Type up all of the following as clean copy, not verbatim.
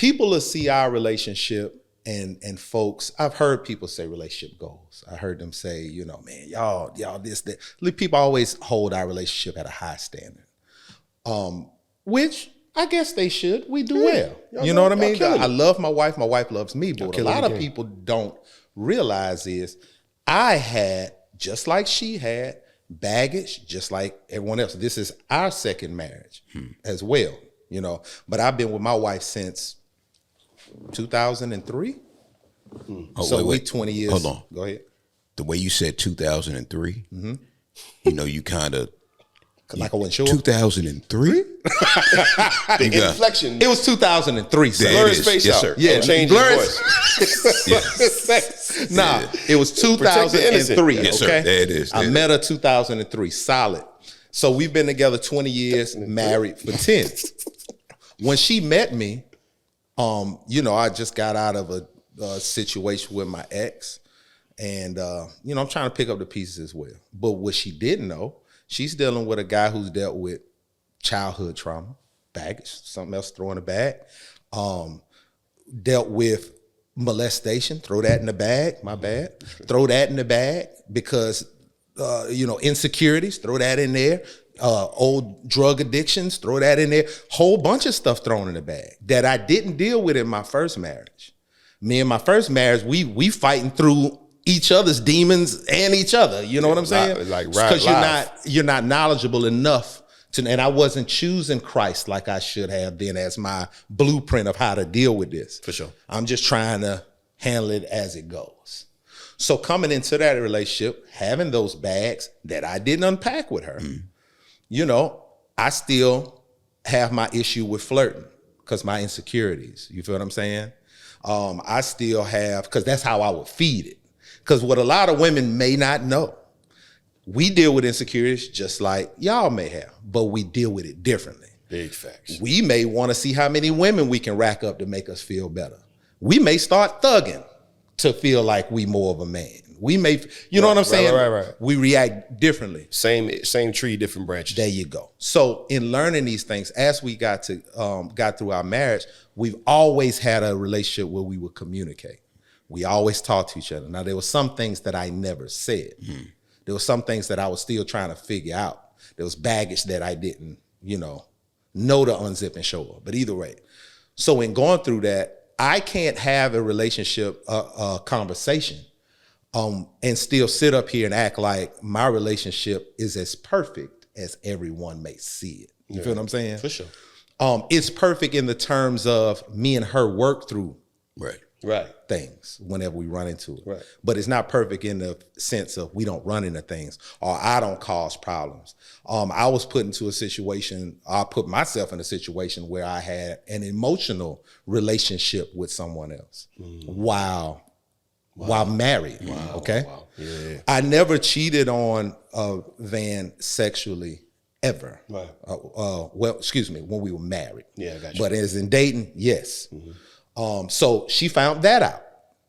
people will see our relationship and folks, I've heard people say relationship goals. I heard them say, you know, man, y'all this, that. People always hold our relationship at a high standard, which I guess they should. We do well. You know what I mean? I love my wife. My wife loves me. But what a lot of people don't realize is I had, just like she had, baggage, just like everyone else. This is our second marriage as well, you know. But I've been with my wife since 2003. So we 20 years. Hold on. Go ahead. The way you said 2003, you know, you kind of like I wasn't sure. 2003. The inflection. It was 2003. So blur his face out. Sir. Yeah, change his voice. Nah, it was 2003. Yes, sir. Okay, There it is. I met her 2003. Solid. So we've been together 20 years, married for 10. When she met me, you know, I just got out of a situation with my ex, and you know, I'm trying to pick up the pieces as well. But what she didn't know, she's dealing with a guy who's dealt with childhood trauma, baggage, something else throw in the bag, dealt with molestation, throw that in the bag, my bad, throw that in the bag because, you know, insecurities, throw that in there, old drug addictions, throw that in there, whole bunch of stuff thrown in the bag that I didn't deal with in my first marriage. Me and my first marriage, we fighting through each other's demons and each other. You know what I'm saying? Because you're not knowledgeable enough to, and I wasn't choosing Christ like I should have been as my blueprint of how to deal with this. For sure. I'm just trying to handle it as it goes. So coming into that relationship, having those bags that I didn't unpack with her, you know, I still have my issue with flirting because my insecurities. You feel what I'm saying? I still have, because that's how I would feed it. Because what a lot of women may not know, we deal with insecurities just like y'all may have, but we deal with it differently. Big facts. We may want to see how many women we can rack up to make us feel better. We may start thugging to feel like we more of a man. We may, you know what I'm saying? Right. We react differently. Same tree, different branches. There you go. So in learning these things, as we got through our marriage, we've always had a relationship where we would communicate. We always talked to each other. Now, there were some things that I never said. There were some things that I was still trying to figure out. There was baggage that I didn't, you know to unzip and show up. But either way, so in going through that, I can't have a relationship, conversation, and still sit up here and act like my relationship is as perfect as everyone may see it. You feel what I'm saying? For sure. It's perfect in the terms of me and her work through things whenever we run into it. Right. But it's not perfect in the sense of we don't run into things or I don't cause problems. I was put into a situation, I put myself in a situation where I had an emotional relationship with someone else while married. Okay. Wow. Yeah. I never cheated on Van sexually ever. Right. Well, excuse me, when we were married. Yeah, I got you. But as in dating, yes. So she found that out.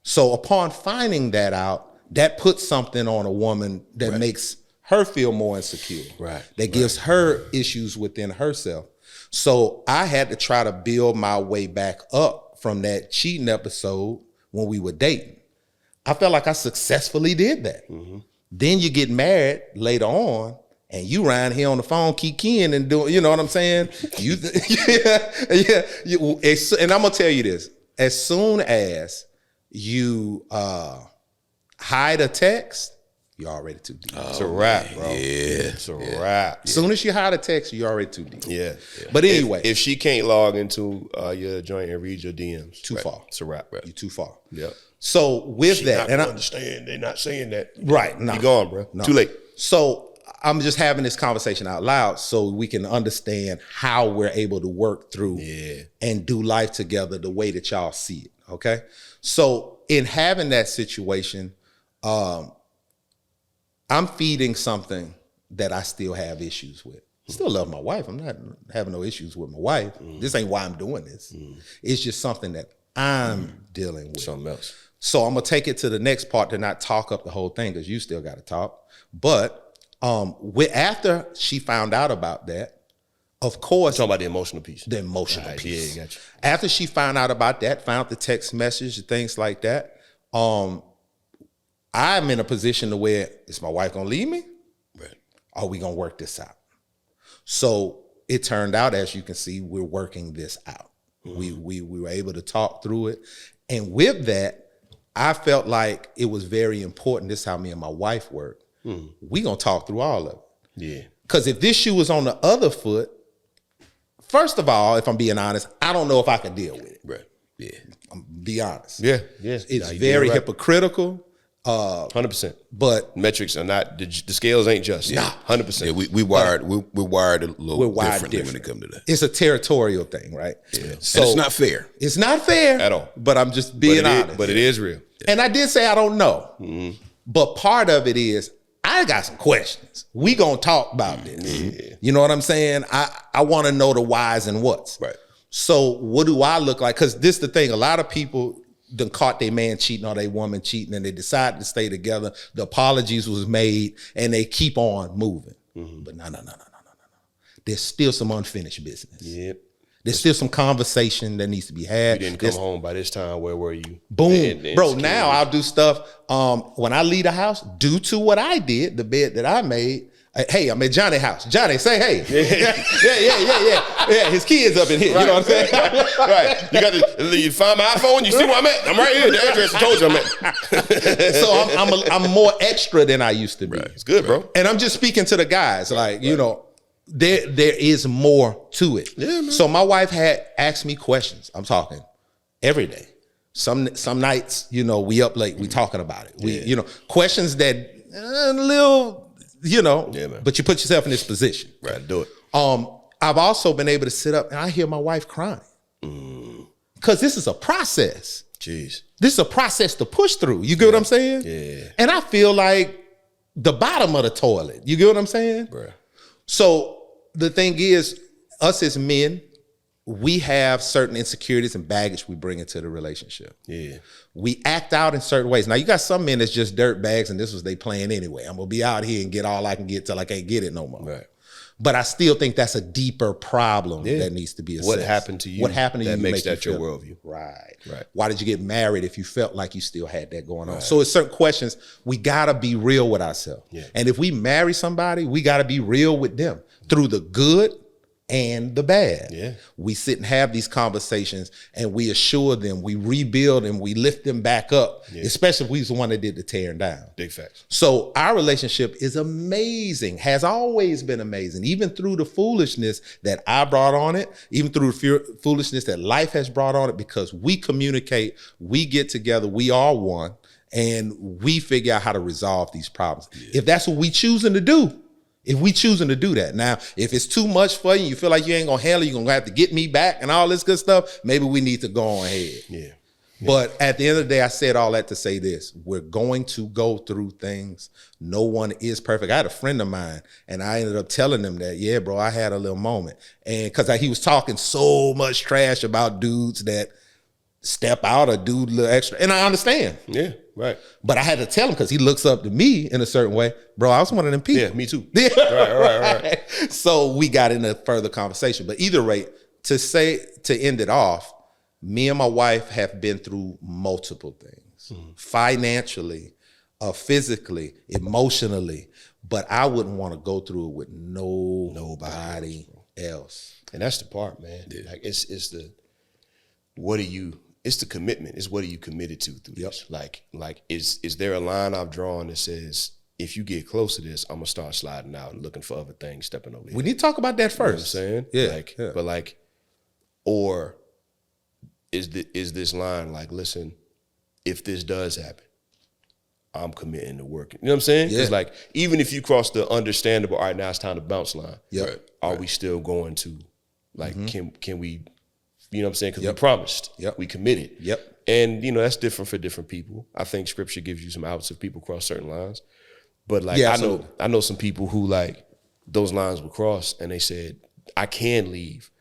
So upon finding that out, that puts something on a woman that makes her feel more insecure. Right. That gives her issues within herself. So I had to try to build my way back up from that cheating episode when we were dating. I felt like I successfully did that. Then you get married later on, and you around here on the phone, keying and doing, you know what I'm saying? And I'm gonna tell you this: as soon as you hide a text, you're already too deep. It's a wrap, bro. Yeah. It's a wrap. As soon as you hide a text, you're already too deep. Yeah. But anyway, if she can't log into your joint and read your DMs, too far. It's a wrap, bro. You're too far. Yep. So with She that, not gonna understand. They're not saying that. Right. No. You're gone, bro. No. Too late. So I'm just having this conversation out loud so we can understand how we're able to work through and do life together the way that y'all see it. Okay. So in having that situation, I'm feeding something that I still have issues with. Still love my wife. I'm not having no issues with my wife. This ain't why I'm doing this. It's just something that I'm dealing with. Something else. So I'm gonna take it to the next part to not talk up the whole thing because you still got to talk. But after she found out about that, Of course, Talking about the emotional piece. the emotional piece. Yeah, gotcha. After she found out about that, found the text message and things like that, I'm in a position to where, is my wife gonna leave me? Right. Or are we gonna work this out? So it turned out, as you can see, we're working this out. We were able to talk through it. And with that, I felt like it was very important. This is how me and my wife work. We gonna talk through all of it. Yeah. Because if this shoe was on the other foot, first of all, if I'm being honest, I don't know if I can deal with it. Right. Yeah. Be honest. Yeah. It's very hypocritical. 100%. But metrics are not, the scales ain't just. Nah. 100%. Yeah, we're wired a little differently when it comes to that. It's a territorial thing, right? Yeah. So and it's not fair. It's not fair at all. But I'm just being honest. But it is real. And I did say I don't know. But part of it is I got some questions. We gonna talk about this. You know what I'm saying? I want to know the whys and whats. Right. So what do I look like? Because this the thing. A lot of people done caught their man cheating or their woman cheating, and they decided to stay together. The apologies was made, and they keep on moving. But no. There's still some unfinished business. Yep. There's still some conversation that needs to be had. You didn't come home by this time. Where were you? Boom. Bro, now I'll do stuff. When I leave the house, due to what I did, the bed that I made, hey, I'm at Johnny's house. Johnny, say hey. Yeah. His kids up in here. Right. You know what I'm saying? Right. You find my iPhone, you see where I'm at? I'm right here. The address I told you I'm at. So I'm more extra than I used to be. Right. It's good, bro. And I'm just speaking to the guys, like, you know, there is more to it. Yeah, man. So my wife had asked me questions. I'm talking every day. Some nights, you know, we up late, we talking about it. We, you know, questions that a little, you know, but you put yourself in this position. Right, do it. I've also been able to sit up and I hear my wife crying. Because this is a process. Jeez. This is a process to push through. You get what I'm saying? Yeah. And I feel like the bottom of the toilet. You get what I'm saying? Bruh. So the thing is, us as men, we have certain insecurities and baggage we bring into the relationship. Yeah. We act out in certain ways. Now, you got some men that's just dirt bags and this was they playing anyway. I'm going to be out here and get all I can get till I can't get it no more. Right. But I still think that's a deeper problem that needs to be assessed. What happened to you? What happened to you that makes that you your feel, worldview? Right. Right. Why did you get married if you felt like you still had that going on? So it's certain questions. We got to be real with ourselves. Yeah. And if we marry somebody, we got to be real with them through the good and the bad. Yeah. We sit and have these conversations and we assure them, we rebuild and we lift them back up, especially if we was the one that did the tearing down. Big facts. So our relationship is amazing, has always been amazing, even through the foolishness that I brought on it, even through the foolishness that life has brought on it, because we communicate, we get together, we are one, and we figure out how to resolve these problems. If that's what we choosing to do, if we choosing to do that. Now, if it's too much for you, you feel like you ain't gonna handle it, you're gonna have to get me back and all this good stuff, maybe we need to go on ahead. Yeah. But at the end of the day, I said all that to say this. We're going to go through things. No one is perfect. I had a friend of mine, and I ended up telling him that, yeah, bro, I had a little moment. And because he was talking so much trash about dudes that step out or do a little extra. And I understand. Yeah, right. But I had to tell him because he looks up to me in a certain way. Bro, I was one of them people. Yeah, me too. Yeah. Right. So we got into further conversation. But either way, to end it off, me and my wife have been through multiple things. Financially, physically, emotionally. But I wouldn't want to go through it with nobody else. And that's the part, man. Like it's the it's the commitment. It's what are you committed to through this? Like is there a line I've drawn that says, if you get close to this, I'm gonna start sliding out and looking for other things, stepping over here. We need to talk about that first. You know what I'm saying? Yeah. But like, or is this line like, listen, if this does happen, I'm committing to working. You know what I'm saying? Because like, even if you cross the understandable, all right, now it's time to bounce line. Are we still going to, like, can we, you know what I'm saying? Because we promised. We committed. And, you know, that's different for different people. I think scripture gives you some outs if people cross certain lines. But like, I know some people who like those lines were crossed and they said, I can leave,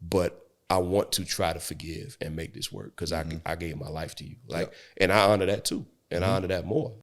but I want to try to forgive and make this work because I gave my life to you. Like, and I honor that too. And I honor that more.